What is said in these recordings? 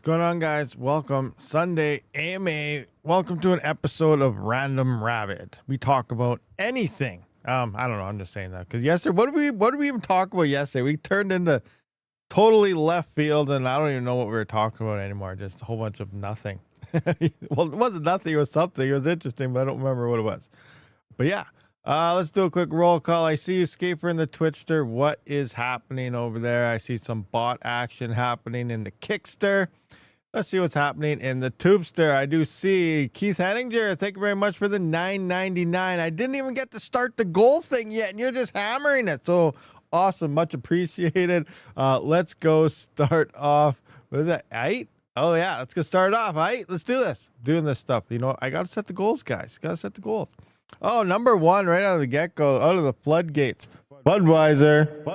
going on, guys? Welcome. Sunday AMA. Welcome to an episode of Random Rabid. We talk about anything. I don't know. I'm just saying that because yesterday, what did we even talk about yesterday? We turned into totally left field, and I don't even know what we were talking about anymore. Just a whole bunch of nothing. Well, it wasn't nothing. It was something. It was interesting, but I don't remember what it was. But yeah. Let's do a quick roll call. I see you, Scaper, in the Twitchster. What is happening over there? I see some bot action happening in the Kickster. Let's see what's happening in the Tubester. I do see Keith Henninger. Thank you very much for the $9.99. I didn't even get to start the goal thing yet, and you're just hammering it. So awesome. Much appreciated. Let's go start off. What is that? 8? Oh, yeah. Let's go start it off. 8. Let's do this. Doing this stuff. You know, I got to set the goals, guys. Got to set the goals. Oh, number one, right out of the get-go, out of the floodgates. Budweiser.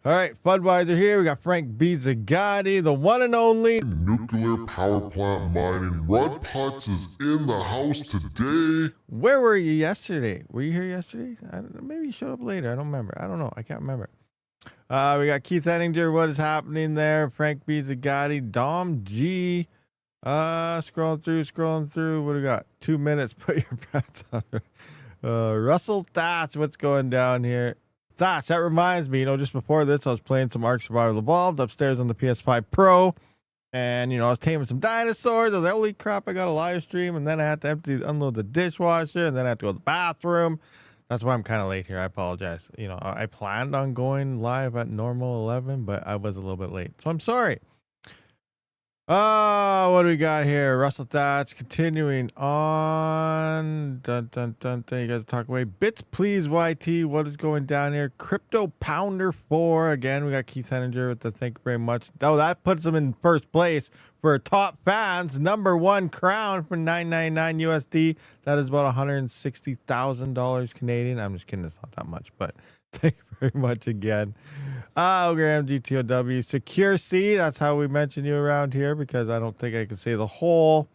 All right, Budweiser here. We got Frank B. Zagatti, the one and only nuclear power plant mining. Rod Potts is in the house today. Where were you yesterday? Were you here yesterday? Maybe you showed up later. I don't remember. I don't know. I can't remember. We got Keith Henninger. What is happening there? Frank B. Zagatti, Dom G. Scrolling through. What do we got? 2 minutes. Put your pants on. Russell Thatch, what's going down here? Thatch, that reminds me, just before this, I was playing some Ark Survival Evolved upstairs on the PS5 Pro. And, I was taming some dinosaurs. I was like, holy crap, I got a live stream. And then I had to unload the dishwasher. And then I had to go to the bathroom. That's why I'm kind of late here. I apologize. I planned on going live at normal 11, but I was a little bit late. So I'm sorry. What do we got here? Russell Thatch continuing on. Dun, dun, dun, dun. You guys talk away. Bits, please, YT. What is going down here? Crypto Pounder 4. Again, we got Keith Henninger with the thank you very much. Oh, that puts him in first place for top fans. Number one crown for $9.99 USD. That is about $160,000 Canadian. I'm just kidding. It's not that much, but thank you very much again. Ogram GTOW Secure C. That's how we mention you around here because I don't think I can say the whole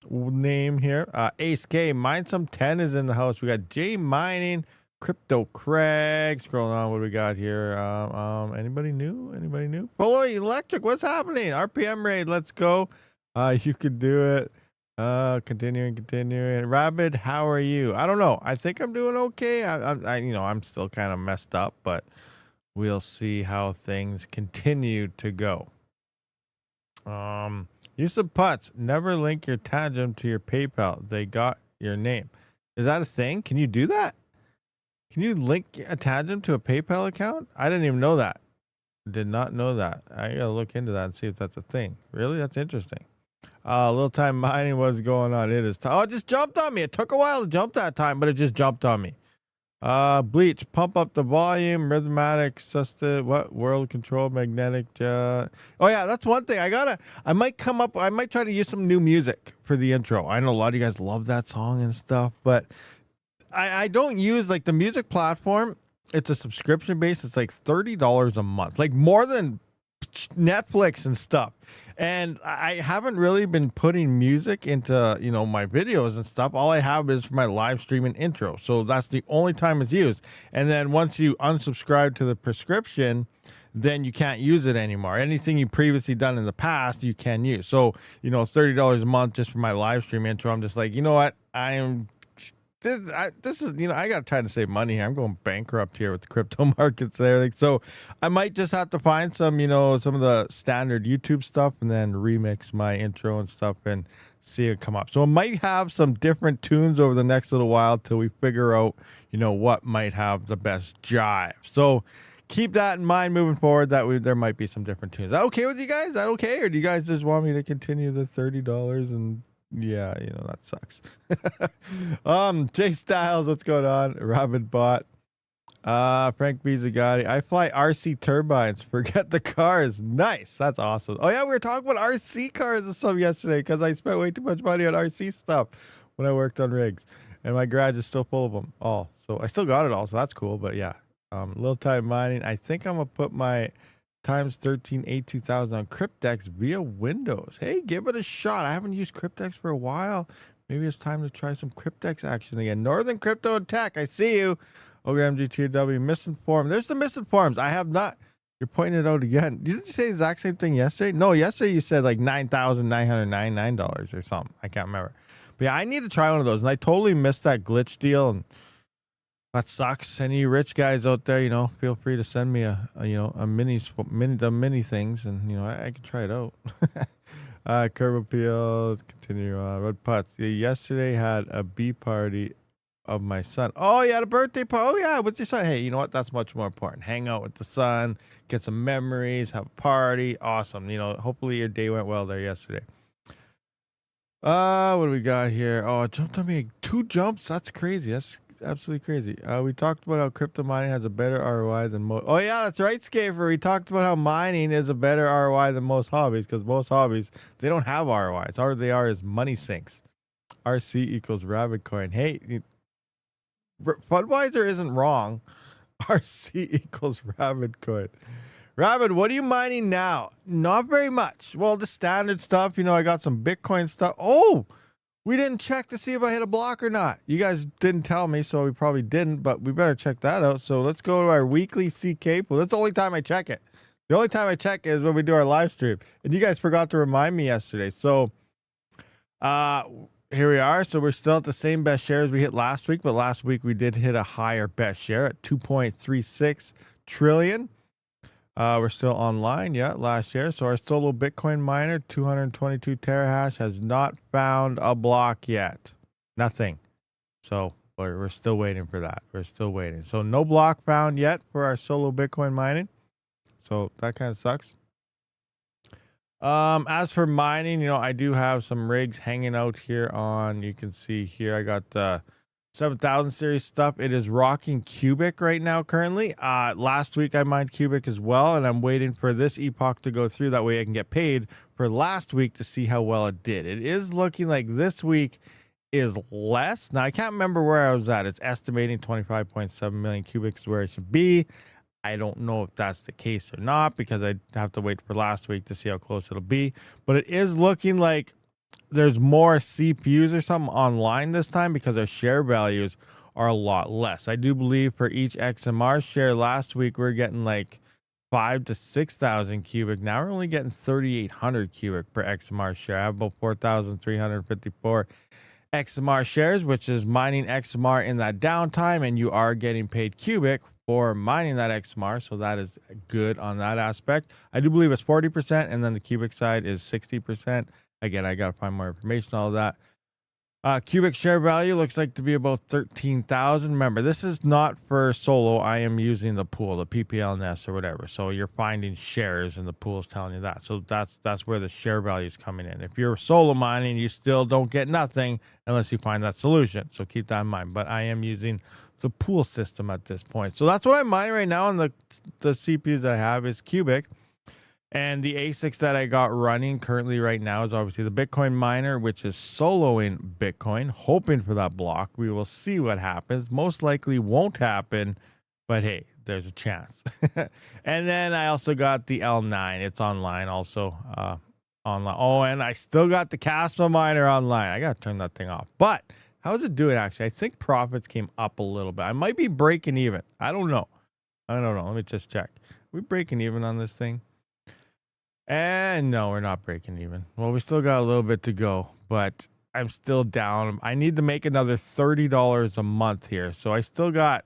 name here. Ace K. Mine Some 10 is in the house. We got J Mining, Crypto Craig. Scrolling on. What do we got here? Anybody new? Fully Electric. What's happening? RPM raid. Let's go. You could do it. Continuing. Rabid, how are you? I don't know. I think I'm doing okay. I'm still kind of messed up, but we'll see how things continue to go. Use of putts. Never link your Tangent to your PayPal. They got your name. Is that a thing? Can you do that? Can you link a Tangent to a PayPal account? I didn't even know that. Did not know that. I gotta look into that and see if that's a thing. Really? That's interesting. Little time mining, what's going on? It is time. Oh, it just jumped on me. It took a while to jump that time, but it just jumped on me. Bleach, pump up the volume, rhythmatic, what? World control, magnetic. Oh yeah, that's one thing. I might try to use some new music for the intro. I know a lot of you guys love that song and stuff, but I don't use like the music platform. It's a subscription base. It's like $30 a month, like more than Netflix and stuff. And I haven't really been putting music into, my videos and stuff. All I have is for my live stream and intro. So that's the only time it's used. And then once you unsubscribe to the prescription, then you can't use it anymore. Anything you previously done in the past, you can use. So, $30 a month just for my live stream intro. I'm just like, you know what? This is, I got to try to save money here. I'm going bankrupt here with the crypto markets and everything. So I might just have to find some, some of the standard YouTube stuff and then remix my intro and stuff and see it come up. So I might have some different tunes over the next little while till we figure out, what might have the best jive. So keep that in mind moving forward. There might be some different tunes. Is that okay with you guys? Is that okay? Or do you guys just want me to continue the $30 and... Yeah, that sucks. Jay Styles, what's going on? Rabid bot. Frank B. Zagatti. I fly RC turbines. Forget the cars. Nice. That's awesome. Oh yeah, we were talking about RC cars and stuff yesterday because I spent way too much money on RC stuff when I worked on rigs, and my garage is still full of them all. So I still got it all. So that's cool. But yeah, little time mining. I think I'm gonna put my times 13 A2000 on Cryptex via Windows. Hey, give it a shot. I haven't used Cryptex for a while. Maybe it's time to try some Cryptex action again. Northern Crypto and Tech, I see you. OGM GTW, misinformed. There's some misinforms. I have not You're pointing it out again. Didn't you say the exact same thing yesterday? No, yesterday you said like $9,999 or something. I can't remember. But yeah, I need to try one of those. And I totally missed that glitch deal. And that sucks. Any rich guys out there, feel free to send me a mini things, and I can try it out. Curb appeal, continue on. Red Putts. Yeah, yesterday had a bee party of my son. Oh, you had a birthday party. Oh, yeah, with your son. Hey, you know what? That's much more important. Hang out with the son, get some memories, have a party. Awesome. Hopefully your day went well there yesterday. What do we got here? Oh, it jumped on me 2 jumps. That's crazy. That's absolutely crazy. We talked about how crypto mining has a better ROI than most. Oh, yeah, that's right, Scafer. We talked about how mining is a better ROI than most hobbies, because most hobbies, they don't have ROIs. All they are is money sinks. RC equals rabbit coin. Hey, Budweiser isn't wrong. RC equals rabbit coin. Rabid, what are you mining now? Not very much. Well, the standard stuff. I got some Bitcoin stuff. Oh, we didn't check to see if I hit a block or not. You guys didn't tell me, so we probably didn't, but we better check that out. So let's go to our weekly CK pool. That's the only time I check it. The only time I check is when we do our live stream. And you guys forgot to remind me yesterday. So here we are. So we're still at the same best shares we hit last week, but last week we did hit a higher best share at 2.36 trillion. We're still online, last year. So our solo Bitcoin miner, 222 terahash, has not found a block yet. Nothing. So we're still waiting for that. We're still waiting. So no block found yet for our solo Bitcoin mining. So that kind of sucks. As for mining, I do have some rigs hanging out here on, you can see here, I got the 7000 series stuff. It is rocking Cubic right now currently. Last week I mined Cubic as well, and I'm waiting for this epoch to go through. That way I can get paid for last week to see how well it did. It is looking like this week is less. Now I can't remember where I was at. It's estimating 25.7 million cubics where it should be. I don't know if that's the case or not, because I have to wait for last week to see how close it'll be. But it is looking like there's more CPUs or something online this time, because our share values are a lot less. I do believe for each XMR share last week, we're getting like 5,000 to 6,000 cubic. Now we're only getting 3,800 cubic per XMR share. I have about 4,354 XMR shares, which is mining XMR in that downtime, and you are getting paid cubic for mining that XMR, so that is good on that aspect. I do believe it's 40%, and then the cubic side is 60%. Again, I gotta find more information on all that. Cubic share value looks like to be about 13,000. Remember, this is not for solo. I am using the pool, the PPLNS or whatever. So you're finding shares, and the pool is telling you that. So that's where the share value is coming in. If you're solo mining, you still don't get nothing unless you find that solution. So keep that in mind. But I am using the pool system at this point. So that's what I'm mining right now. And the CPUs that I have is Cubic. And the ASICs that I got running currently right now is obviously the Bitcoin miner, which is soloing Bitcoin, hoping for that block. We will see what happens. Most likely won't happen, but hey, there's a chance. And then I also got the L9. It's online also. Online. Oh, and I still got the Kaspa miner online. I got to turn that thing off. But how is it doing, actually? I think profits came up a little bit. I might be breaking even. I don't know. Let me just check. Are we breaking even on this thing? And no, we're not breaking even. Well, we still got a little bit to go, but I'm still down. I need to make another $30 a month here. So I still got,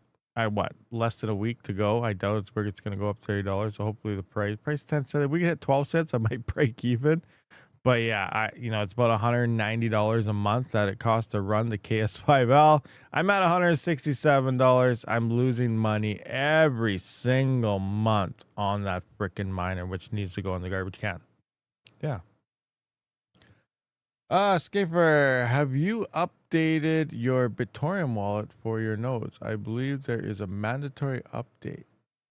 less than a week to go. I doubt it's going to go up $30. So hopefully the price 10 cents. If we can hit 12 cents, I might break even. But yeah, it's about $190 a month that it costs to run the KS5L. I'm at $167. I'm losing money every single month on that freaking miner, which needs to go in the garbage can. Yeah. Skipper, have you updated your Bittorium wallet for your nodes? I believe there is a mandatory update.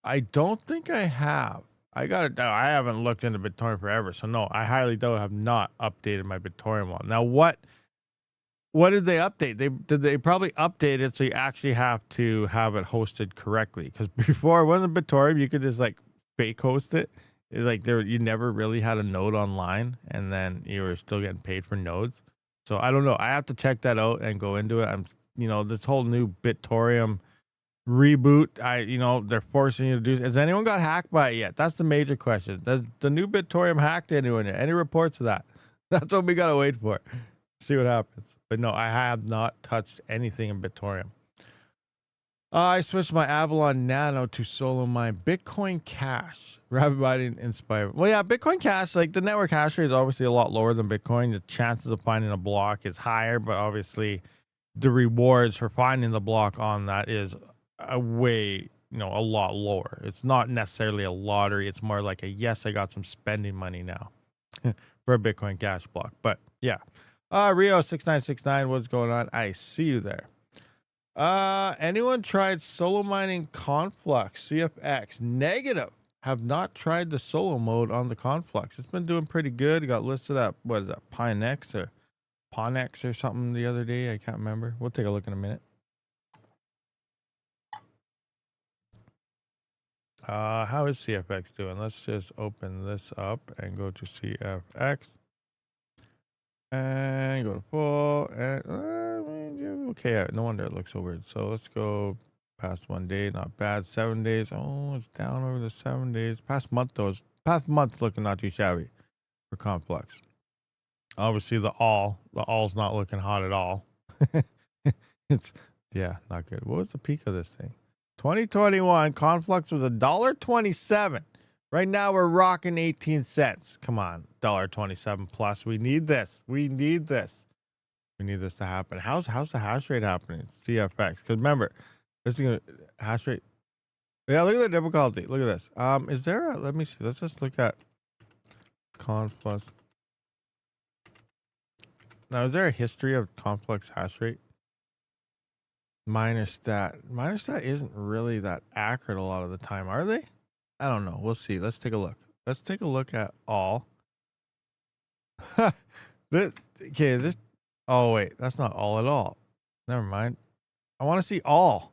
I don't think I have. I haven't looked into Bittorium forever, so no, I highly doubt I have not updated my Bittorium wallet. Now, what did they update? They probably update it so you actually have to have it hosted correctly. Because before it wasn't Bittorium, you could just like fake host it. You never really had a node online, and then you were still getting paid for nodes. So I don't know. I have to check that out and go into it. This whole new Bittorium reboot. You know, they're forcing you to do. Has anyone got hacked by it yet? That's the major question. Does the new Bitorium hacked anyone yet? Any reports of that? That's what we gotta wait for. See what happens. But no, I have not touched anything in Bitorium. I switched my Avalon Nano to solo mine Bitcoin Cash. Rabid mining inspired. Well, yeah, Bitcoin Cash, like the network hash rate is obviously a lot lower than Bitcoin. The chances of finding a block is higher, but obviously the rewards for finding the block on that is a way, a lot lower. It's not necessarily a lottery. It's more like a, yes, I got some spending money now for a Bitcoin Cash block. But yeah, Rio6969, what's going on? I see you there. Anyone tried solo mining Conflux CFX? Negative. Have not tried the solo mode on the Conflux. It's been doing pretty good. It got listed at, what is that, Pinex or Ponex or something the other day. I can't remember. We'll take a look in a minute. How is CFX doing? Let's just open this up and go to CFX. And go to full. And okay, no wonder it looks so weird. So let's go past 1 day. Not bad. 7 days. Oh, it's down over the 7 days. Past month though. Past month's looking not too shabby for Complex. Obviously the all's not looking hot at all. It's not good. What was the peak of this thing? 2021 Conflux was $1.27. Right now we're rocking 18 cents. Come on, $1.27 plus. We need this. We need this. We need this to happen. How's the hash rate happening? CFX. Because remember, this is gonna hash rate. Yeah, look at the difficulty. Look at this. Is there a, let me see. Let's just look at Conflux. Now, is there a history of Conflux hash rate? Miner stat isn't really that accurate a lot of the time, are they? I don't know. We'll see. Let's take a look. Let's take a look at all. This. Oh wait, that's not all at all. Never mind. I want to see all.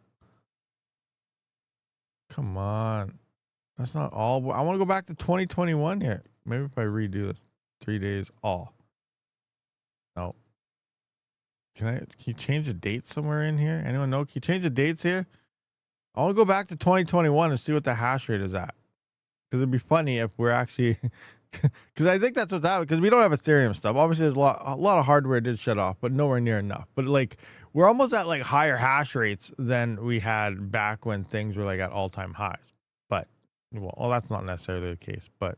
Come on, that's not all. I want to go back to 2021 here. Maybe if I redo this, 3 days all. No. Can you change the date somewhere in here? Anyone know? Can you change the dates here? I want to go back to 2021 and see what the hash rate is at. Because it'd be funny if we're actually, because I think that's what's happening. Because we don't have Ethereum stuff. Obviously, there's a lot of hardware did shut off, but nowhere near enough. But like, we're almost at like higher hash rates than we had back when things were like at all-time highs. But well, that's not necessarily the case. But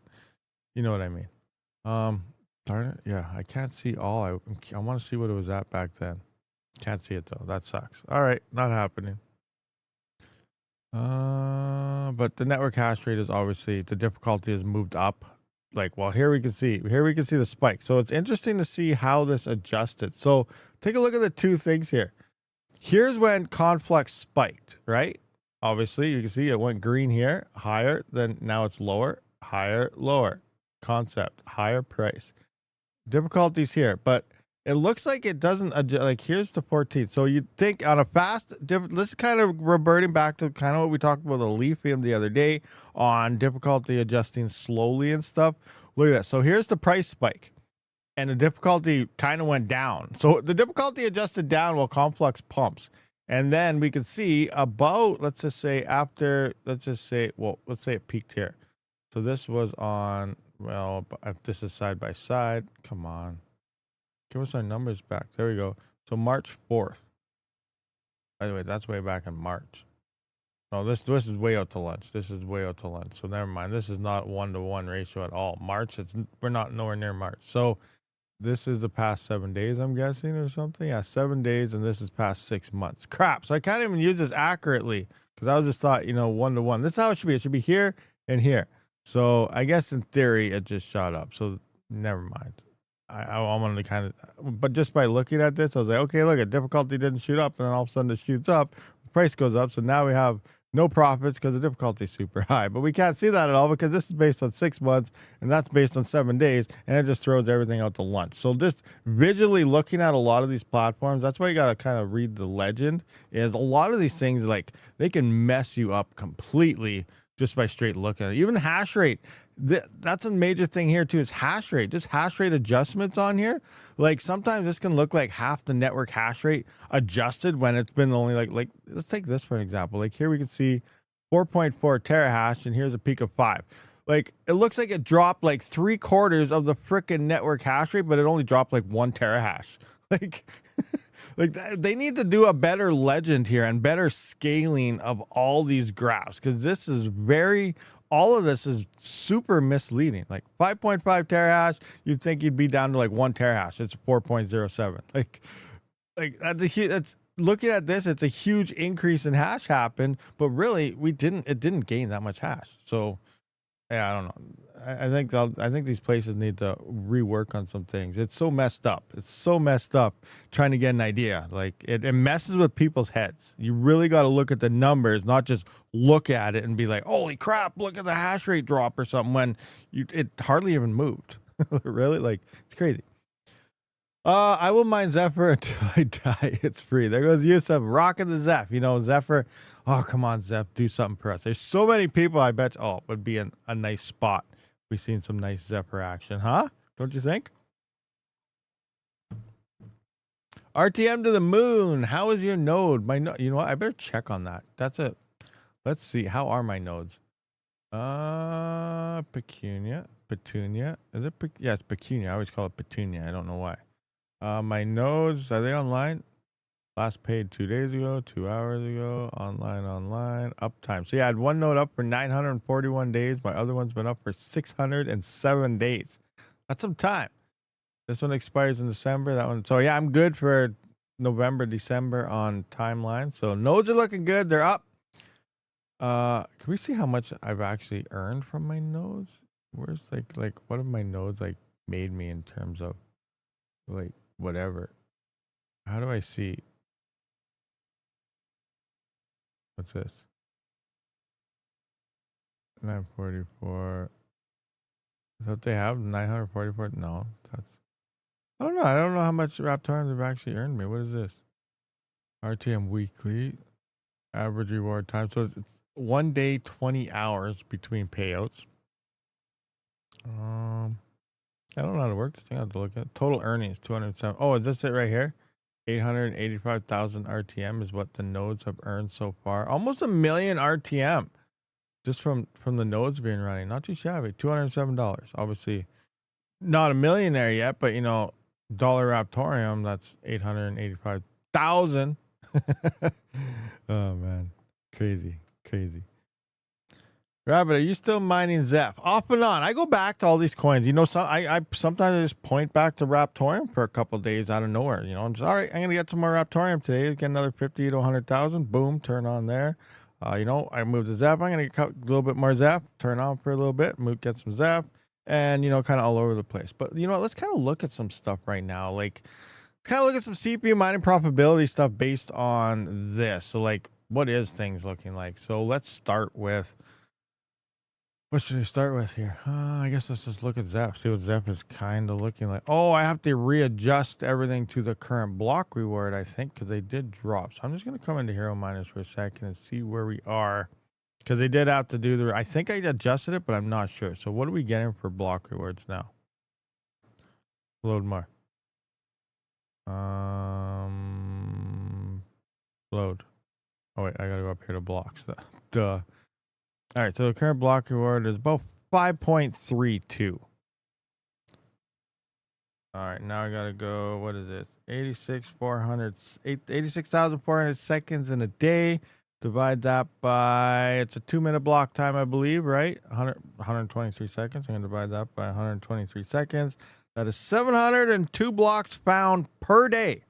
you know what I mean. Darn it. Yeah, I can't see all. I want to see what it was at back then. Can't see it though. That sucks. All right, not happening. But the network hash rate is obviously, the difficulty has moved up. Like, well, here we can see the spike. So it's interesting to see how this adjusted. So take a look at the two things here. Here's when Conflux spiked, right? Obviously, you can see it went green here, higher, then now it's lower, higher, lower. Concept, higher price. Difficulties here, but it looks like it doesn't adjust. Like, here's the 14th. So you think on a fast, this is kind of reverting back to kind of what we talked about the lithium the other day on difficulty adjusting slowly and stuff. Look at that. So here's the price spike, and the difficulty kind of went down. So the difficulty adjusted down while Conflux pumps. And then we can see about, let's just say it peaked here. So this was on, well, if this is side by side, come on. Give us our numbers back. There we go. So March 4th. By the way, that's way back in March. No, this is way out to lunch. This is way out to lunch. So never mind. This is not 1-to-1 ratio at all. March, we're not nowhere near March. So this is the past 7 days, I'm guessing, or something. Yeah, 7 days, and this is past 6 months. Crap. So I can't even use this accurately because I was just thought, 1-to-1. This is how it should be. It should be here and here. So I guess in theory, it just shot up. So never mind. I wanted to kind of, but just by looking at this, I was like, okay, look, difficulty didn't shoot up, and then all of a sudden it shoots up, the price goes up, so now we have no profits because the difficulty is super high. But we can't see that at all because this is based on 6 months, and that's based on 7 days, and it just throws everything out to lunch. So just visually looking at a lot of these platforms, that's why you got to kind of read the legend, is a lot of these things, like, they can mess you up completely just by straight looking at it. Even hash rate, that's a major thing here too, is hash rate. Just hash rate adjustments on here. Like sometimes this can look like half the network hash rate adjusted when it's been only like let's take this for an example. Like here we can see 4.4 terahash, and here's a peak of 5. Like it looks like it dropped like 3/4 of the freaking network hash rate, but it only dropped like 1 terahash. Like, like they need to do a better legend here and better scaling of all these graphs, because this is all of this is super misleading. Like 5.5 terahash, you'd think you'd be down to like 1 terahash. It's 4.07. Like that's looking at this, it's a huge increase in hash happened, but really it didn't gain that much hash. So yeah, I don't know. I think these places need to rework on some things. It's so messed up. It's so messed up trying to get an idea. Like it messes with people's heads. You really got to look at the numbers, not just look at it and be like, "Holy crap! Look at the hash rate drop" or something. When it hardly even moved. Really, like it's crazy. I will mine Zephyr until I die. It's free. There goes Yusuf rocking the Zeph. You know, Zephyr. Oh, come on, Zeph, do something for us. There's so many people. I bet. Oh, it would be a nice spot. We've seen some nice Zephyr action, huh? Don't you think? RTM to the moon. How is your node? My node. You know what? I better check on that. That's it. Let's see. How are my nodes? Petunia. Is it? Yeah, it's Petunia. I always call it Petunia. I don't know why. My nodes, are they online? Last paid 2 days ago, 2 hours ago, online, uptime. So yeah, I had one node up for 941 days. My other one's been up for 607 days. That's some time. This one expires in December. That one. So yeah, I'm good for November, December on timeline. So nodes are looking good. They're up. Can we see how much I've actually earned from my nodes? Where's like what have my nodes like made me in terms of like whatever? How do I see? What's this? 944. Is that what they have? 944? No, that's. I don't know. I don't know how much Raptors have actually earned me. What is this? RTM weekly. Average reward time. So it's 1 day, 20 hours between payouts. I don't know how to work this thing. I have to look at total earnings. 207. Oh, is this it right here? 885,000 RTM is what the nodes have earned so far. Almost 1 million RTM just from the nodes being running. Not too shabby. $207. Obviously not a millionaire yet, but you know, dollar Raptorium, that's 885,000. Oh man, crazy. Rabid, are you still mining Zeph? Off and on. I go back to all these coins. You know, I sometimes just point back to Raptorium for a couple of days out of nowhere. You know, I'm just all right. I'm gonna get some more Raptorium today. Get another 50 to 100,000. Boom, turn on there. You know, I moved to Zeph. I'm gonna get a little bit more Zeph. Turn on for a little bit. Get some Zeph, and you know, kind of all over the place. But you know, let's kind of look at some stuff right now. Like, kind of look at some CPU mining profitability stuff based on this. So, like, what is things looking like? So let's start with. What should I start with here? I guess let's just look at Zeph. See what Zeph is kind of looking like. Oh, I have to readjust everything to the current block reward, I think, because they did drop. So I'm just going to come into Hero Miners for a second and see where we are. Because they did have to do the... I think I adjusted it, but I'm not sure. So what are we getting for block rewards now? Load more. Load. Oh, wait. I got to go up here to blocks. Duh. All right, so the current block reward is about 5.32. All right, now I gotta go. What is it? 86,400 seconds in a day. Divide that by, it's a 2-minute block time, I believe, right? 123 seconds. I'm gonna divide that by 123 seconds. That is 702 blocks found per day.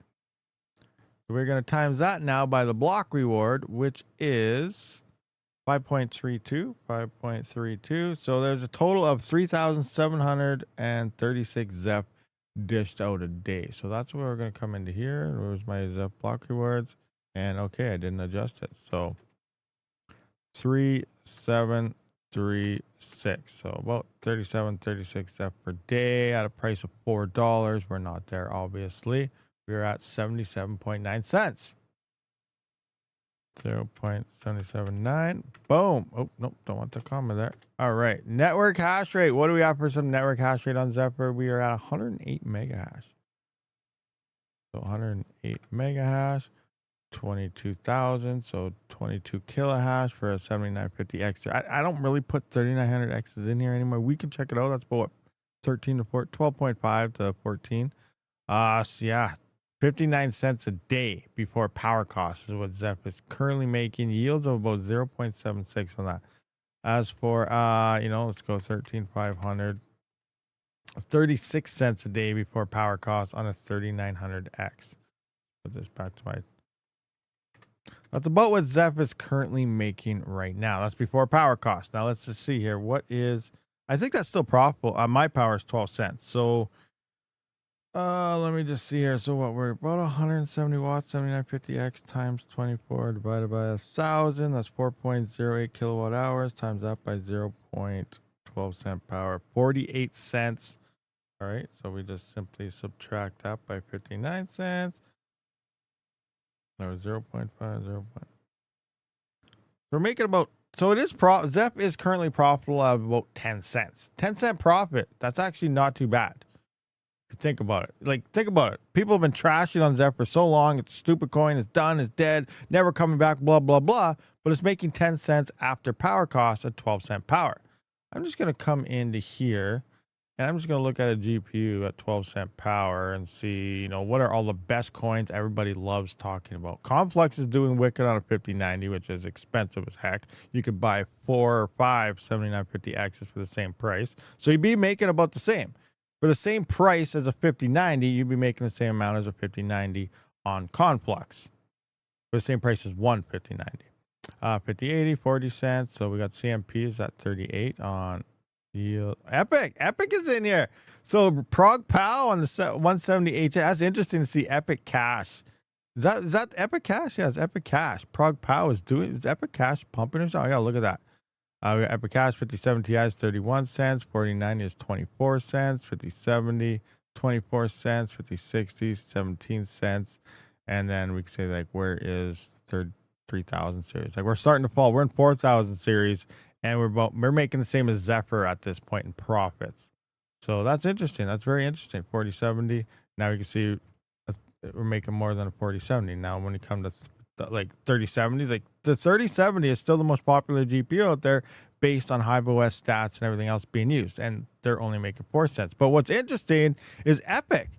So we're gonna times that now by the block reward, which is 5.32. So there's a total of 3,736 Zeph dished out a day. So that's where we're going to come into here. Where's my Zeph block rewards? And okay, I didn't adjust it. So 3,736. So about 37.36 Zeph per day at a price of $4. We're not there, obviously. We're at 77.9 cents. 0.779. Boom. Oh, nope. Don't want the comma there. All right. Network hash rate. What do we have for some network hash rate on Zephyr? We are at 108 mega hash. So 108 mega hash, 22,000. So 22 kilohash for a 7950X. I don't really put 3900Xs in here anymore. We can check it out. That's about what, 13 to 14, 12.5 to 14. So yeah, 59 cents a day before power costs is what Zephyr is currently making. Yields of about 0.76 on that. As for, let's go 13,500. 36 cents a day before power costs on a 3900X. Put this back to my... That's about what Zephyr is currently making right now. That's before power costs. Now let's just see here. What is... I think that's still profitable. My power is 12 cents. So... let me just see here. So what, we're about 170 watts, 7950X times 24 divided by 1,000. That's 4.08 kilowatt hours times that by 0.12 cent power, 48 cents. All right. So we just simply subtract that by 59 cents. No, 0.5. We're making about, so it is Zep is currently profitable at about 10 cents. 10-cent profit. That's actually not too bad. Think about it. Think about it. People have been trashing on Zep for so long. It's a stupid coin. It's done. It's dead. Never coming back. Blah, blah, blah. But it's making 10 cents after power costs at 12-cent power. I'm just going to come into here and I'm just going to look at a GPU at 12-cent power and see, what are all the best coins everybody loves talking about. Complex is doing wicked on a 5090, which is expensive as heck. You could buy 4 or 5 7950Xs for the same price. So you'd be making about the same. For the same price as a 5090, you'd be making the same amount as a 5090 on Complex. For the same price as one 5090. 5080, 40 cents. So we got CMPs at 38 on yield. Epic is in here. So Prog Pow on the 170H. That's interesting to see Epic Cash. Is that Epic Cash? Yeah, it's Epic Cash. Prog Pow is Epic Cash pumping or something? I gotta look at that. We got Epic Cash 5070 Ti is 31 cents, 4090 is 24 cents, 5070 24 cents, 5060 17 cents, and then we can say where is 3000 series? We're starting to fall. We're in 4000 series, and we're making the same as Zephyr at this point in profits. So that's interesting. That's very interesting. 4070. Now we can see we're making more than a 4070. Now when you come to 3070, the 3070 is still the most popular GPU out there based on HiveOS stats and everything else being used, and they're only making 4 cents. But what's interesting is Epic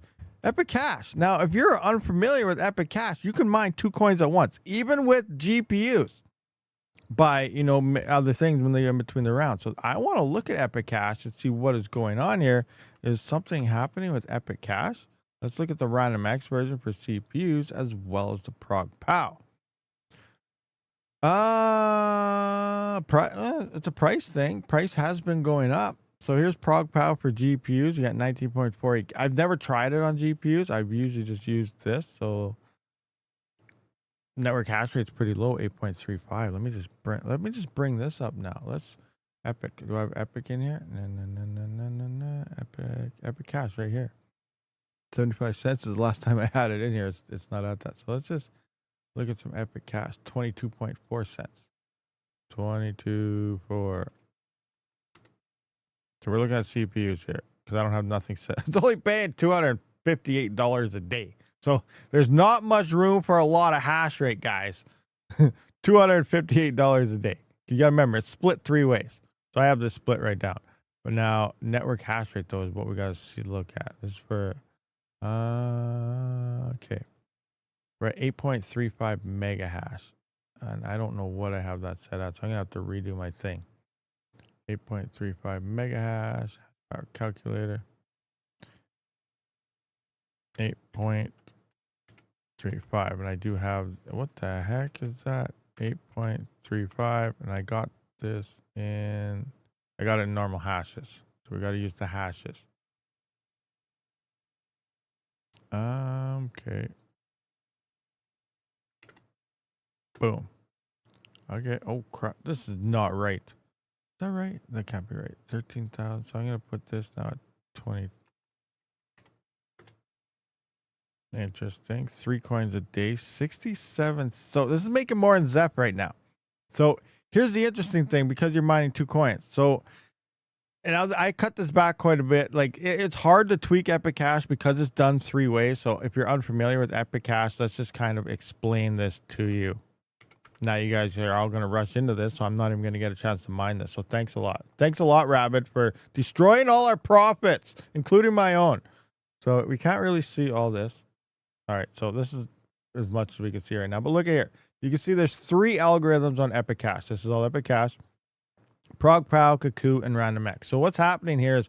Cash. Now, if you're unfamiliar with Epic Cash, you can mine 2 coins at once, even with GPUs, by other things when they're in between the rounds. So I want to look at Epic Cash and see what is going on here. Is something happening with Epic Cash? Let's look at the Random X version for CPUs as well as the Prog Pow. It's a price thing. Price has been going up. So here's Prog Pow for GPUs. You got 19.48. I've never tried it on GPUs. I've usually just used this. So network hash rate's pretty low, 8.35. Let me just bring this up now. Let's Epic. Do I have Epic in here? No. Epic Cash right here. 75 cents is the last time I had it in here. It's not at that. So let's just look at some Epic Cash. 22.4 cents. 22.4. So we're looking at CPUs here because I don't have nothing set. It's only paying $258 a day. So there's not much room for a lot of hash rate, guys. $258 a day. You got to remember, it's split 3 ways. So I have this split right down. But now network hash rate, though, is what we got to look at. This is for, okay. We're at 8.35 mega hash. And I don't know what I have that set at. So I'm going to have to redo my thing. 8.35 mega hash. Our calculator. 8.35. And I do have, what the heck is that? 8.35. And I got this in, I got it in normal hashes. So we got to use the hashes. Okay. Boom. Okay. Oh, crap. This is not right. Is that right? That can't be right. 13,000. So I'm going to put this now at 20. Interesting. 3 coins a day, 67. So this is making more than Zep right now. So here's the interesting thing, because you're mining 2 coins. So, and I cut this back quite a bit. Like it's hard to tweak Epic Cash because it's done 3 ways. So if you're unfamiliar with Epic Cash, let's just kind of explain this to you. Now you guys are all going to rush into this, so I'm not even going to get a chance to mine this. So thanks a lot. Thanks a lot, Rabid, for destroying all our profits, including my own. So we can't really see all this. All right, so this is as much as we can see right now. But look at here. You can see there's 3 algorithms on Epic Cash. This is all Epic Cash. ProgPow, Cuckoo, and RandomX. So what's happening here is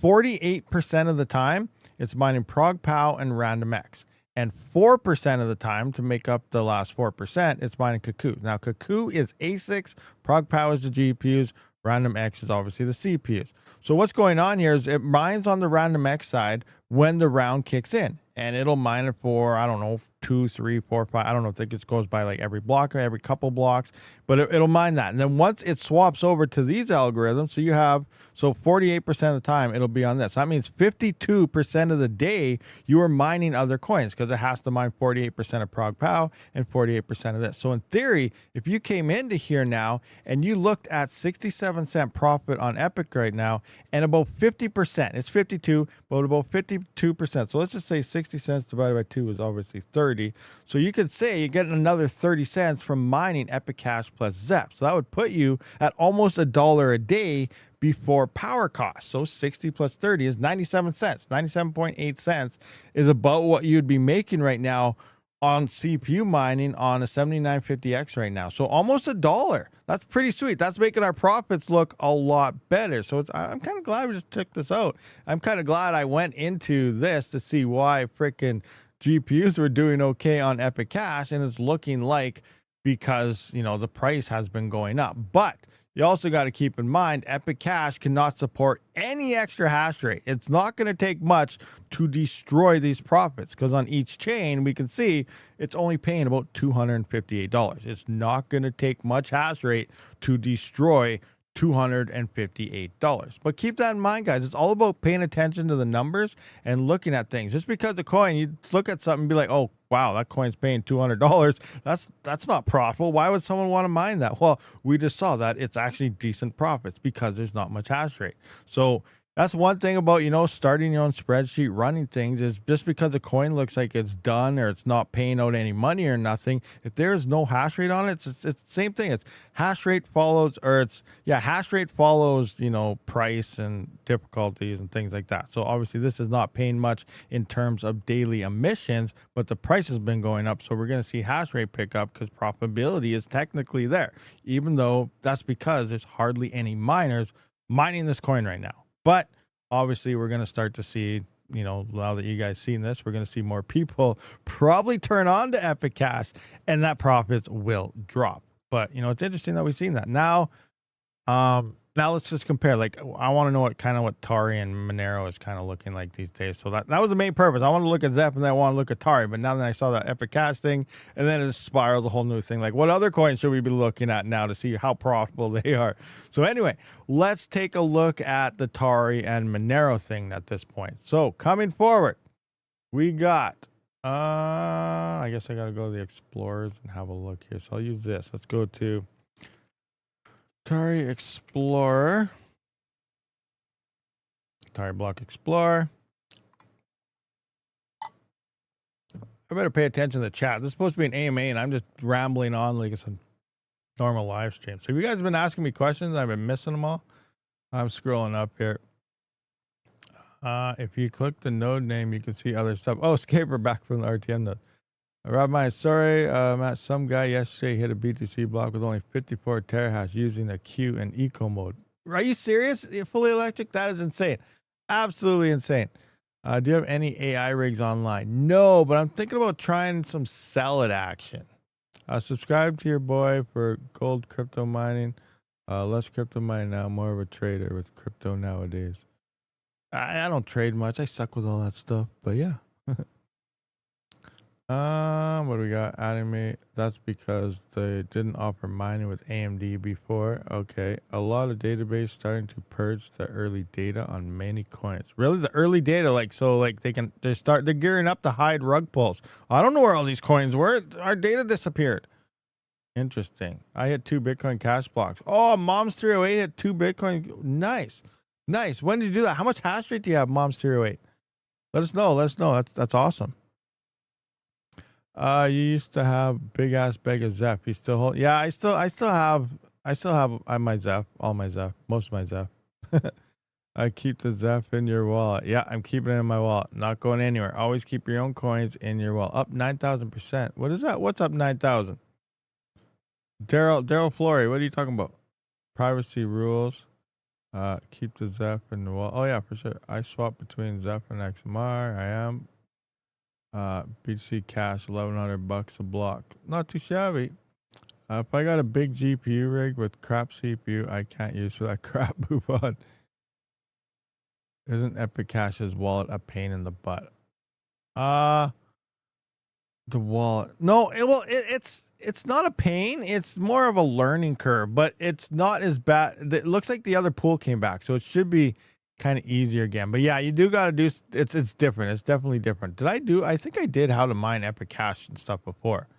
48% of the time, it's mining ProgPow and RandomX. And 4% of the time, to make up the last 4%, it's mining Cuckoo. Now, Cuckoo is ASICs, ProgPow is the GPUs, RandomX is obviously the CPUs. So what's going on here is it mines on the RandomX side when the round kicks in. And it'll mine it for, I don't know, 2, 3, 4, 5. I don't know if it goes by like every block or every couple blocks, but it'll mine that. And then once it swaps over to these algorithms, so you have, so 48% of the time it'll be on this. That means 52% of the day you are mining other coins, because it has to mine 48% of ProgPow and 48% of this. So in theory, if you came into here now and you looked at 67-cent profit on Epic right now, and about 50%, it's 52, but about 52%. So let's just say 60 cents divided by 2 is obviously 30. So you could say you're getting another 30 cents from mining Epic Cash plus Zep. So that would put you at almost $1 a day before power costs. So 60 plus 30 is 97 cents. 97.8 cents is about what you'd be making right now on CPU mining on a 7950X right now. So almost $1. That's pretty sweet. That's making our profits look a lot better. So I'm kind of glad we just took this out. I'm kind of glad I went into this to see why freaking GPUs were doing okay on Epic Cash, and it's looking like because, you know, the price has been going up. But you also got to keep in mind, Epic Cash cannot support any extra hash rate. It's not going to take much to destroy these profits, because on each chain, we can see it's only paying about $258. It's not going to take much hash rate to destroy $258. But keep that in mind, guys. It's all about paying attention to the numbers and looking at things. Just because the coin, you look at something and be like, oh, wow, that coin's paying $200. That's not profitable. Why would someone want to mine that? Well, we just saw that it's actually decent profits because there's not much hash rate. So that's one thing about, you know, starting your own spreadsheet, running things, is just because a coin looks like it's done or it's not paying out any money or nothing, if there is no hash rate on it, it's the same thing. It's hash rate follows, hash rate follows, you know, price and difficulties and things like that. So obviously this is not paying much in terms of daily emissions, but the price has been going up. So we're going to see hash rate pick up because profitability is technically there, even though that's because there's hardly any miners mining this coin right now. But obviously, we're going to start to see, you know, now that you guys seen this, we're going to see more people probably turn on to Epic Cash, and that profits will drop. But, you know, it's interesting that we've seen that. Now let's just compare. Like, I want to know what Tari and Monero is kind of looking like these days. So that was the main purpose. I want to look at Zep and then I want to look at Tari. But now that I saw that Epic Cash thing, and then it spirals a whole new thing. Like, what other coins should we be looking at now to see how profitable they are? So anyway, let's take a look at the Tari and Monero thing at this point. So coming forward, we got, I guess I got to go to the Explorers and have a look here. So I'll use this. Let's go to Tari Explorer. Tari Block Explorer. I better pay attention to the chat. This is supposed to be an AMA, and I'm just rambling on like it's a normal live stream. So if you guys have been asking me questions, I've been missing them all. I'm scrolling up here. If you click the node name, you can see other stuff. Oh, Scaper back from the RTM node. Rabbi, sorry, Matt, some guy yesterday hit a BTC block with only 54 terahash using a Q and eco mode. Are you serious? You're fully electric? That is insane. Absolutely insane. Do you have any AI rigs online? No, but I'm thinking about trying some sell it action. Subscribe to your boy for gold crypto mining. Less crypto mining now, more of a trader with crypto nowadays. I don't trade much. I suck with all that stuff, but yeah. What do we got? Anime. That's because they didn't offer mining with AMD before. Okay. A lot of database starting to purge the early data on many coins. Really, the early data, like so, like they're gearing up to hide rug pulls. I don't know where all these coins were. Our data disappeared. Interesting. I hit 2 Bitcoin cash blocks. Oh, Mom's 308 hit 2 Bitcoin. Nice, nice. When did you do that? How much hash rate do you have, Mom's 308? Let us know. Let us know. That's awesome. You used to have big ass bag of Zeph. You still hold? Yeah, I still have my Zeph, all my Zeph, most of my Zeph. I keep the Zeph in your wallet. Yeah, I'm keeping it in my wallet. Not going anywhere. Always keep your own coins in your wallet. Up 9,000%. What is that? What's up 9,000? Daryl Flory, what are you talking about? Privacy rules. Keep the Zeph in the wallet. Oh yeah, for sure. I swap between Zeph and XMR. I am. BTC Cash, $1,100 a block. Not too shabby. If I got a big GPU rig with crap CPU, I can't use for that crap. Move on. Isn't Epic Cash's wallet a pain in the butt? The wallet. No, it's not a pain. It's more of a learning curve, but it's not as bad. It looks like the other pool came back, so it should be kind of easier again. But yeah, you do got to do, it's different. It's definitely different. I think I did how to mine Epic Cash and stuff before,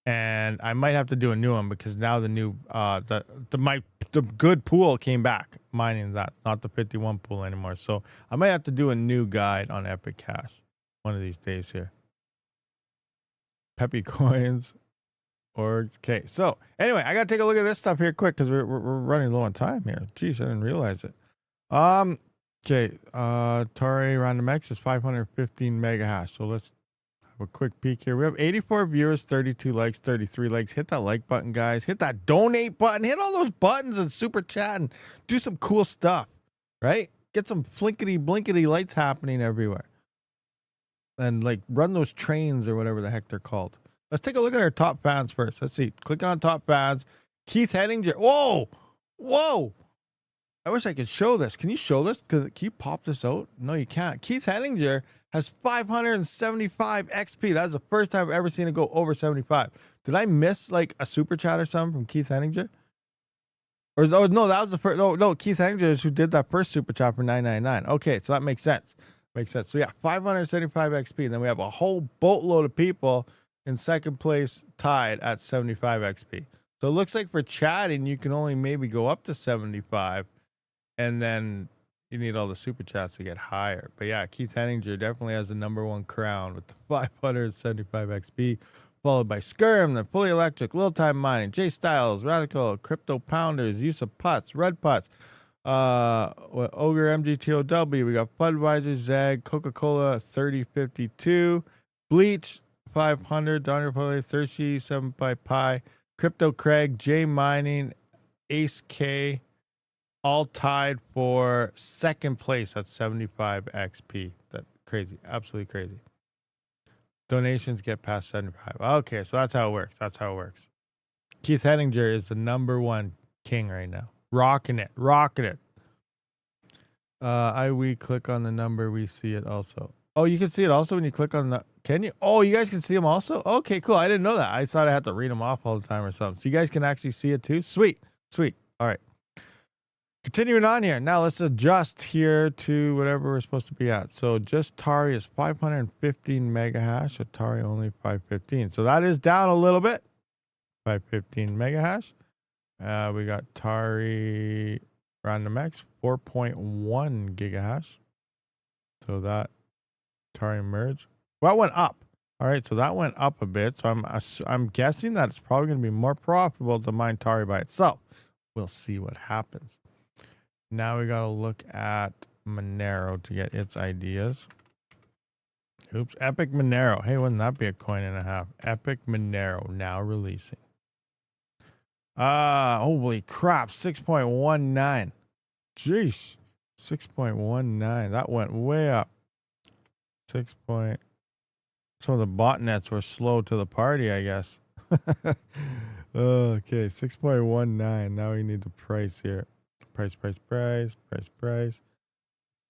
and I might have to do a new one because now the new the good pool came back mining that, not the 51 pool anymore. So I might have to do a new guide on Epic Cash one of these days here. Peppy coins or okay. So anyway, I gotta take a look at this stuff here quick because we're running low on time here. Jeez, I didn't realize it. Okay, Tari Random X is 515 mega hash. So let's have a quick peek here. We have 84 viewers, 32 likes, 33 likes. Hit that like button, guys. Hit that donate button. Hit all those buttons and super chat and do some cool stuff, right? Get some flinkety blinkety lights happening everywhere. And like run those trains or whatever the heck they're called. Let's take a look at our top fans first. Let's see. Click on top fans. Keith Henninger. Whoa, whoa. I wish I could show this. Can you show this? Can you pop this out? No, you can't. Keith Henninger has 575 XP. That's the first time I've ever seen it go over 75. Did I miss like a super chat or something from Keith Henninger? Or no, that was the first. No, Keith Henninger is who did that first super chat for 999. Okay, so that makes sense. Makes sense. So yeah, 575 XP. And then we have a whole boatload of people in second place tied at 75 XP. So it looks like for chatting, you can only maybe go up to 75. And then you need all the super chats to get higher. But yeah, Keith Henninger definitely has the #1 crown with the 575 XP, followed by Skirm, the Fully Electric, Little Time Mining, Jay Styles, Radical, Crypto Pounders, Use of Putts, Red Putts, Ogre MGTOW. We got Budweiser, Zeg, Coca-Cola 3052, Bleach 500, Donner Play, Thirty 7 Pi, Crypto Craig, J Mining, Ace K. All tied for second place at 75 XP. That's crazy. Absolutely crazy. Donations get past 75. Okay, so that's how it works. That's how it works. Keith Henninger is the #1 king right now. Rocking it. Rocking it. We click on the number, we see it also. Oh, you can see it also when you click on the... Can you? Oh, you guys can see them also? Okay, cool. I didn't know that. I thought I had to read them off all the time or something. So you guys can actually see it too? Sweet. Sweet. All right. Continuing on here. Now let's adjust here to whatever we're supposed to be at. So just Tari is 515 mega hash. So Tari only 515. So that is down a little bit. 515 mega hash. We got Tari Random X 4.1 gigahash. So that Tari merge. Well, that went up. All right. So that went up a bit. So I'm guessing that it's probably going to be more profitable to mine Tari by itself. We'll see what happens. Now we got to look at Monero to get its ideas. Oops. Epic Monero. Hey, wouldn't that be a coin and a half? Epic Monero now releasing. Holy crap. 6.19. Jeez. 6.19. That went way up. Some of the botnets were slow to the party, I guess. Okay. 6.19. Now we need the price here. Price.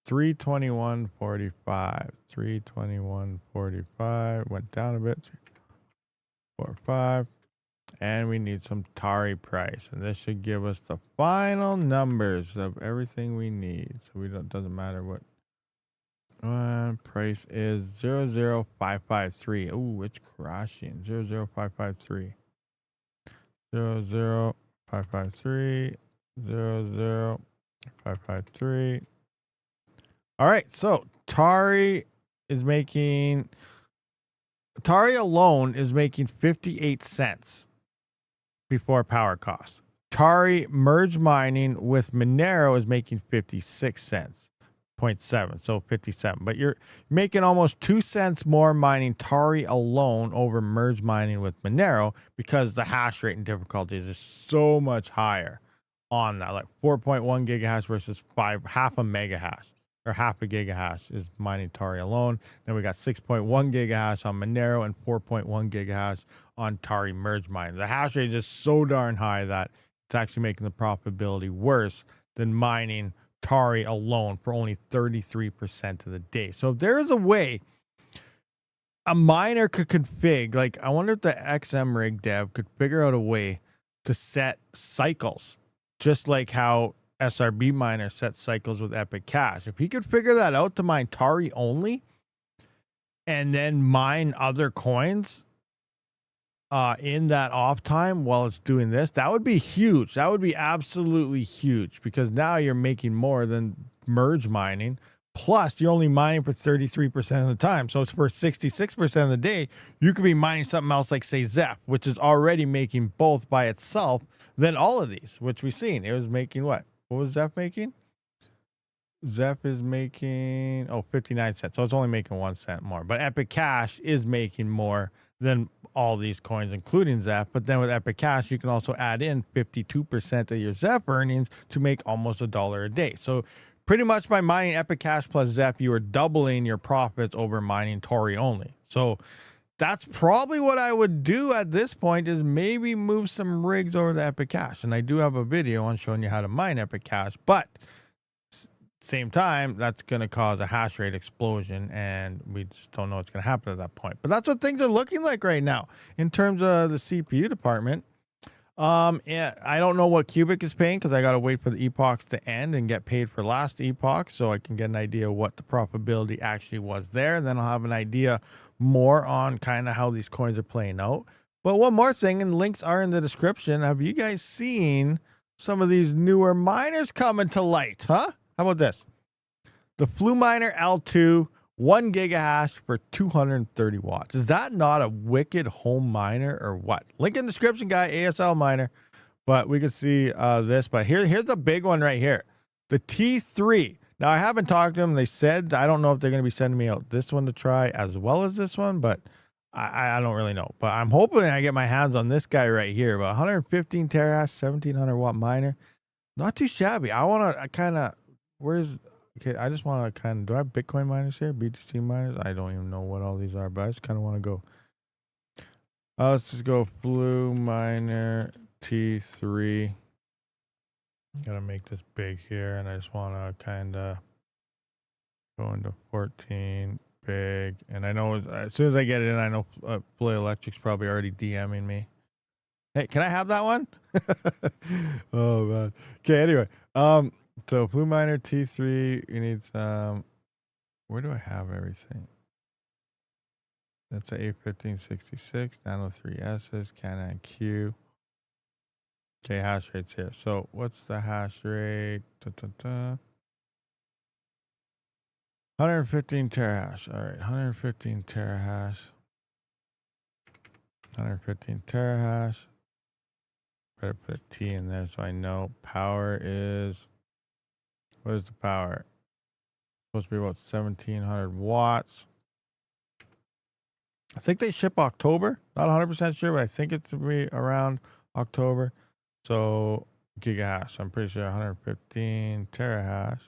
321.45. 321.45. Went down a bit. 0.45. And we need some Tari price. And this should give us the final numbers of everything we need. So doesn't matter what price is 00553. Oh, it's crashing. 00553. 00553. 00553. All right, so Tari alone is making 58 cents before power costs. Tari merge mining with Monero is making 56 cents. 0.7, so 57. But you're making almost 2 cents more mining Tari alone over merge mining with Monero because the hash rate and difficulty is just so much higher on that. Like 4.1 gigahash versus half a megahash or half a gigahash is mining Tari alone. Then we got 6.1 gigahash on Monero and 4.1 gigahash on Tari merge mining. The hash rate is just so darn high that it's actually making the profitability worse than mining Tari alone for only 33% of the day. So if there is a way a miner could config, like I wonder if the XM rig dev could figure out a way to set cycles, just like how SRB miner sets cycles with Epic Cash. If he could figure that out to mine Tari only and then mine other coins in that off time while it's doing this, that would be huge. That would be absolutely huge because now you're making more than merge mining. Plus, you're only mining for 33% of the time. So it's for 66% of the day, you could be mining something else like, say, Zeph, which is already making both by itself than all of these, which we've seen. It was making what? What was Zeph making? Zeph is making 59 cents. So it's only making 1 cent more. But Epic Cash is making more than all these coins, including Zeph. But then with Epic Cash, you can also add in 52% of your Zeph earnings to make almost $1 a day. So pretty much by mining Epic Cash plus Zeph, you are doubling your profits over mining Tari only. So that's probably what I would do at this point, is maybe move some rigs over to Epic Cash. And I do have a video on showing you how to mine Epic Cash, but same time, that's going to cause a hash rate explosion, and we just don't know what's going to happen at that point. But that's what things are looking like right now in terms of the CPU department. Yeah, I don't know what Cubic is paying because I got to wait for the epochs to end and get paid for last epoch so I can get an idea what the profitability actually was there. And then I'll have an idea more on kind of how these coins are playing out. But one more thing, and links are in the description. Have you guys seen some of these newer miners coming to light, huh? How about this? The Fluminer L2, 1 gigahash for 230 watts. Is that not a wicked home miner or what? Link in the description, guy, ASL miner. But we can see this. But here's the big one right here. The T3. Now, I haven't talked to them. They said, I don't know if they're going to be sending me out this one to try as well as this one, but I don't really know. But I'm hoping I get my hands on this guy right here. But 115 terahash, 1700 watt miner. Not too shabby. I want to kind of... Okay, I just want to kind of, do I have Bitcoin miners here? BTC miners? I don't even know what all these are, but I just kind of want to go. Let's just go Fluminer T3. Gotta make this big here, and I just want to kind of go into 14 big. And I know as soon as I get it in, I know Play Electric's probably already DMing me. Hey, can I have that one? Oh man. Okay, anyway. So Fluminer T3, you need some, where do I have everything? That's a A1566, Nano 3S's, Canon Q. Okay, hash rates here. So what's the hash rate? 115 terahash. All right, 115 terahash. 115 terahash. Better put a T in there so I know. Power is... What is the power? Supposed to be about 1700 watts. I think they ship October. Not 100% sure, but I think it's to be around October. So gigahash. I'm pretty sure 115 terahash.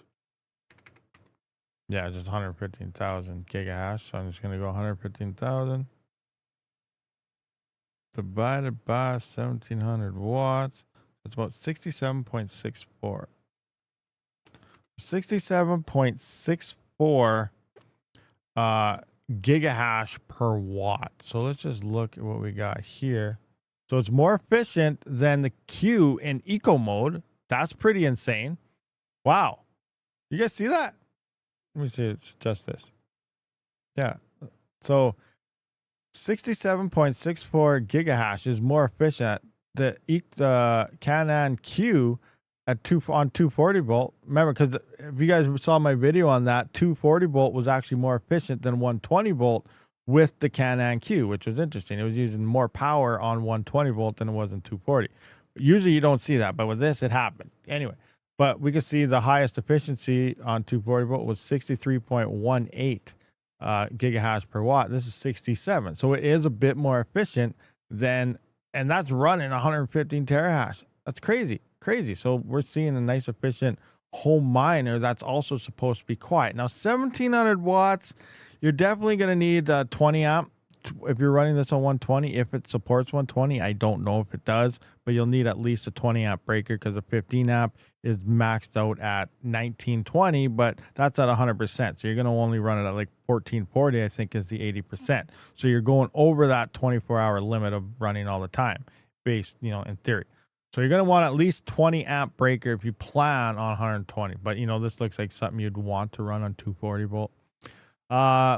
Yeah, just 115,000 gigahash. So I'm just going to go 115,000 divided by 1700 watts. That's about 67.64. 67.64 gigahash per watt. So let's just look at what we got here. So it's more efficient than the Q in eco mode. That's pretty insane. Wow. You guys see that? Let me see. It's just this. Yeah. So 67.64 gigahash is more efficient. The Canon Q at 240 volt. Remember, because if you guys saw my video on that, 240 volt was actually more efficient than 120 volt with the Canon Q, which was interesting. It was using more power on 120 volt than it was in 240. Usually you don't see that, but with this, it happened. Anyway, but we can see the highest efficiency on 240 volt was 63.18 gigahash per watt. This is 67. So it is a bit more efficient than, and that's running 115 terahash. That's crazy. Crazy. So we're seeing a nice efficient home miner that's also supposed to be quiet. Now 1700 watts, you're definitely going to need 20 amp if you're running this on 120. If it supports 120, I don't know if it does, but you'll need at least a 20 amp breaker because a 15 amp is maxed out at 1920, but that's at 100%. So you're going to only run it at like 1440, I think is the 80%. So you're going over that 24-hour limit of running all the time based, in theory. So you're going to want at least 20 amp breaker if you plan on 120. But, this looks like something you'd want to run on 240 volt.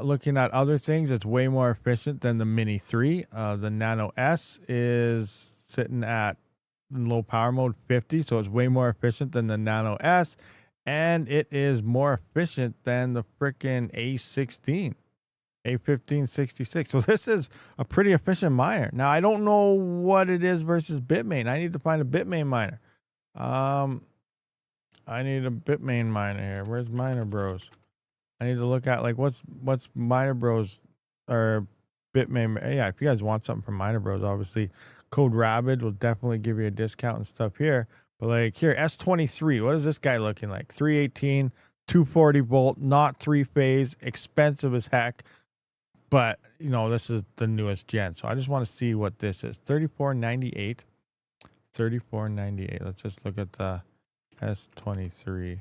Looking at other things, it's way more efficient than the Mini 3. The Nano S is sitting at in low power mode 50. So it's way more efficient than the Nano S. And it is more efficient than the freaking A16. A1566. So this is a pretty efficient miner. Now I don't know what it is versus Bitmain. I need to find a Bitmain miner. I need a Bitmain miner here. Where's Miner Bros? I need to look at like what's Miner Bros or Bitmain. Yeah, if you guys want something from Miner Bros, obviously code Rabid will definitely give you a discount and stuff here. But like here, S23. What is this guy looking like? 318, 240 volt, not 3-phase, expensive as heck. But, this is the newest gen. So I just want to see what this is. 3498. 3498. Let's just look at the S23.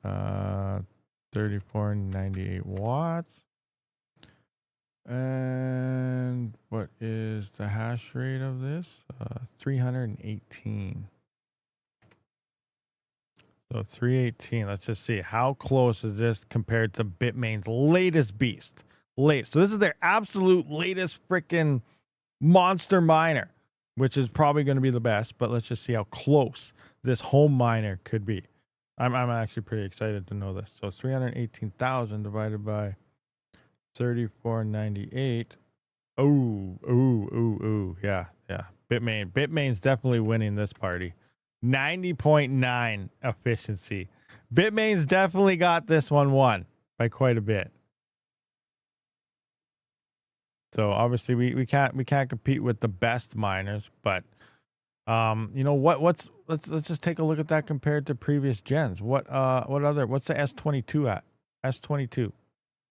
3498 watts. And what is the hash rate of this? 318. So 318, let's just see. How close is this compared to Bitmain's latest beast? So this is their absolute latest freaking monster miner, which is probably going to be the best, but let's just see how close this home miner could be. I'm actually pretty excited to know this. So 318,000 divided by 3498. Oh, yeah. Bitmain's definitely winning this party. 90.9 efficiency. Bitmain's definitely got this one won by quite a bit. So obviously we can't compete with the best miners, but let's just take a look at that compared to previous gens. What's the S22 at? S22.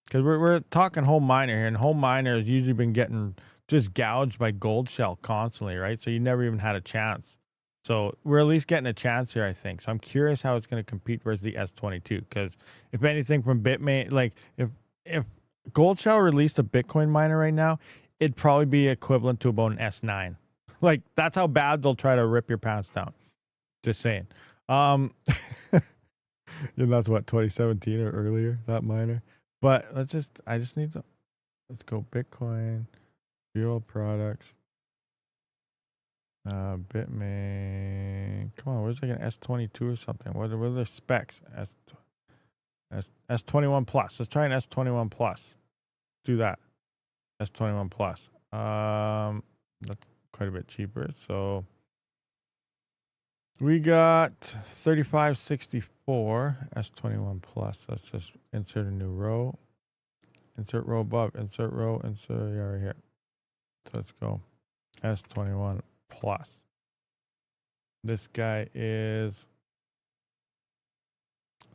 Because we're talking home miner here, and home miner has usually been getting just gouged by gold shell constantly, right? So you never even had a chance. So we're at least getting a chance here, I think. So I'm curious how it's going to compete versus the S22. Because if anything from Bitmain, like if Gold Shell released a Bitcoin miner right now, it'd probably be equivalent to about an S9. Like that's how bad they'll try to rip your pants down. Just saying. And that's what 2017 or earlier, that miner. But I just need to, let's go Bitcoin, fuel products. Bitmain. Come on, where's like an S22 or something? What are their specs? S21 plus. Let's try an S21 plus. Do that. S21 plus. That's quite a bit cheaper. So we got 3564 S21 plus. Let's just insert a new row. Insert row above. Insert row. Insert right here. So let's go. S21 plus. This guy is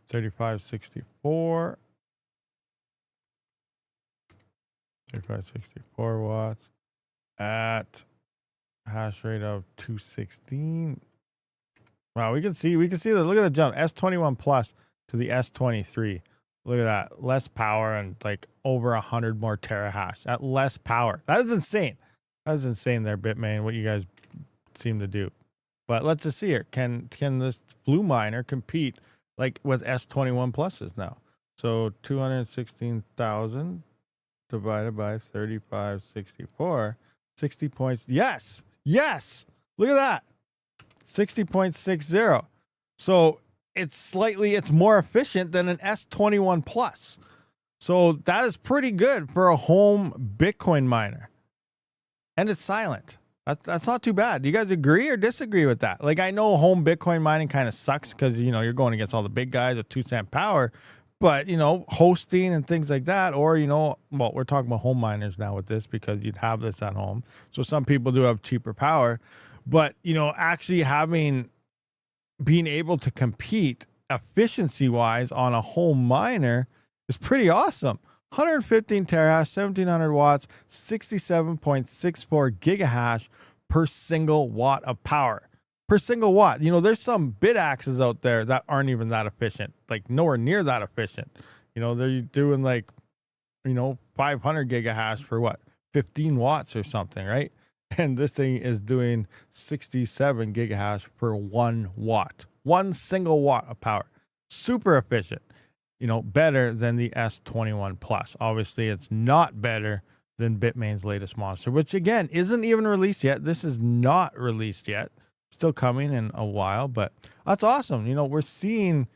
3564. 3564 watts at hash rate of 216. Wow, we can see that. Look at the jump. S21 plus to the S23. Look at that. Less power and like over 100 more terahash at less power. That is insane. That is insane there, Bitmain, what you guys seem to do. But let's just see here. Can this blue miner compete like with S21 pluses now? So 216,000 divided by 3564, 60 points. Yes. Yes. Look at that. 60.60. So it's more efficient than an S21 plus. So that is pretty good for a home Bitcoin miner. And it's silent. That's not too bad. Do you guys agree or disagree with that? Like, I know home Bitcoin mining kind of sucks because, you know, you're going against all the big guys with 2-cent power, but, you know, hosting and things like that, or, you know, well, we're talking about home miners now with this because you'd have this at home. So some people do have cheaper power, but, you know, actually being able to compete efficiency wise on a home miner is pretty awesome. 115 terahash, 1700 watts, 67.64 gigahash per single watt of power. Per single watt. You know, there's some bit axes out there that aren't even that efficient, like nowhere near that efficient. You know, they're doing like, you know, 500 gigahash for what, 15 watts or something, right? And this thing is doing 67 gigahash per 1 watt, 1 single watt of power. Super efficient. You know, better than the S21 Plus. Obviously, it's not better than Bitmain's latest monster, which again isn't even released yet. This is not released yet. Still coming in a while, but that's awesome. You know, we're seeing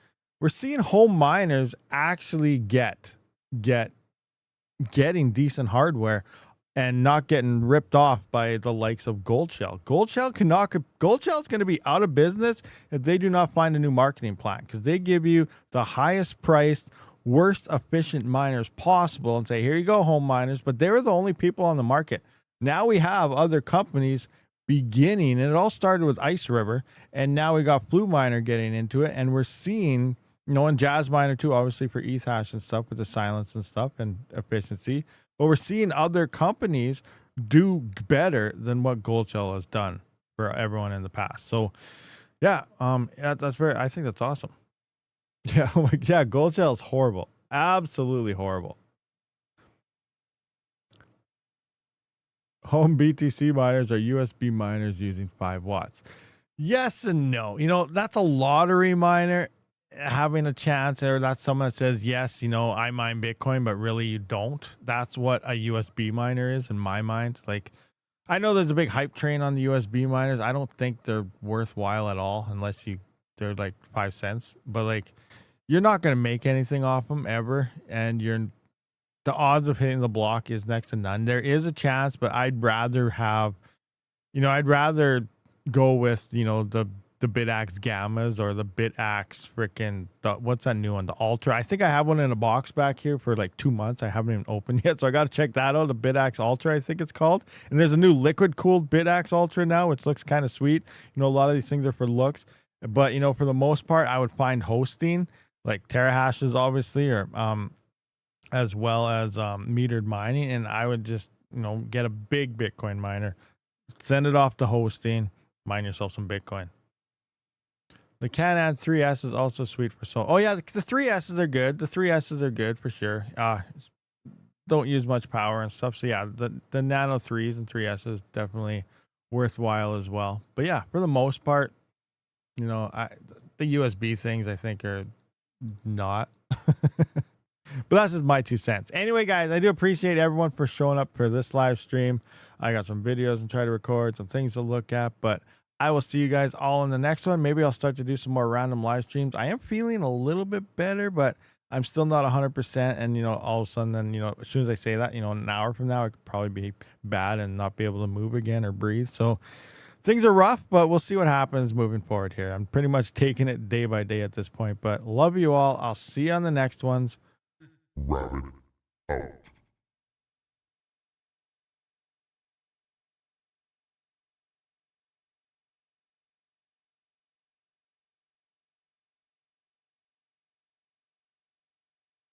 home miners actually getting decent hardware and not getting ripped off by the likes of Gold Shell. Gold Shell is going to be out of business if they do not find a new marketing plan, because they give you the highest priced, worst efficient miners possible and say, here you go, home miners. But they were the only people on the market. Now we have other companies beginning, and it all started with Ice River, and now we got Blue Miner getting into it, and we're seeing, you know, and Jazz Miner too, obviously for ETH hash and stuff with the silence and stuff and efficiency. But we're seeing other companies do better than what Gold Shell has done for everyone in the past. So, yeah, I think that's awesome. Yeah, yeah, Gold Shell is horrible, absolutely horrible. Home BTC miners are USB miners using 5 watts. Yes and no. You know, that's a lottery miner having a chance, or that's someone that says, yes, you know, I mine Bitcoin, but really you don't. That's what a USB miner is in my mind. Like, I know there's a big hype train on the USB miners. I don't think they're worthwhile at all unless they're like 5 cents, but like, you're not going to make anything off them ever. And the odds of hitting the block is next to none. There is a chance, but I'd rather go with, you know, the BitAxe Gammas or the BitAxe what's that new one? The Ultra. I think I have one in a box back here for like 2 months. I haven't even opened yet. So I got to check that out. The BitAxe Ultra, I think it's called. And there's a new liquid cooled BitAxe Ultra now, which looks kind of sweet. You know, a lot of these things are for looks, but you know, for the most part, I would find hosting like terahashes, obviously, or, as well as, metered mining. And I would just, you know, get a big Bitcoin miner, send it off to hosting, mine yourself some Bitcoin. The Can-Add 3S is also sweet for soul. Oh yeah, the 3S's are good. The 3S's are good for sure. Don't use much power and stuff. So yeah, the Nano 3s and 3S's definitely worthwhile as well. But yeah, for the most part, you know, the USB things I think are not. But that's just my 2 cents. Anyway, guys, I do appreciate everyone for showing up for this live stream. I got some videos and try to record, some things to look at, but I will see you guys all in the next one. Maybe I'll start to do some more random live streams. I am feeling a little bit better, but I'm still not 100%. And, you know, all of a sudden, then, you know, as soon as I say that, you know, an hour from now, I could probably be bad and not be able to move again or breathe. So things are rough, but we'll see what happens moving forward here. I'm pretty much taking it day by day at this point, but love you all. I'll see you on the next ones. Rabid.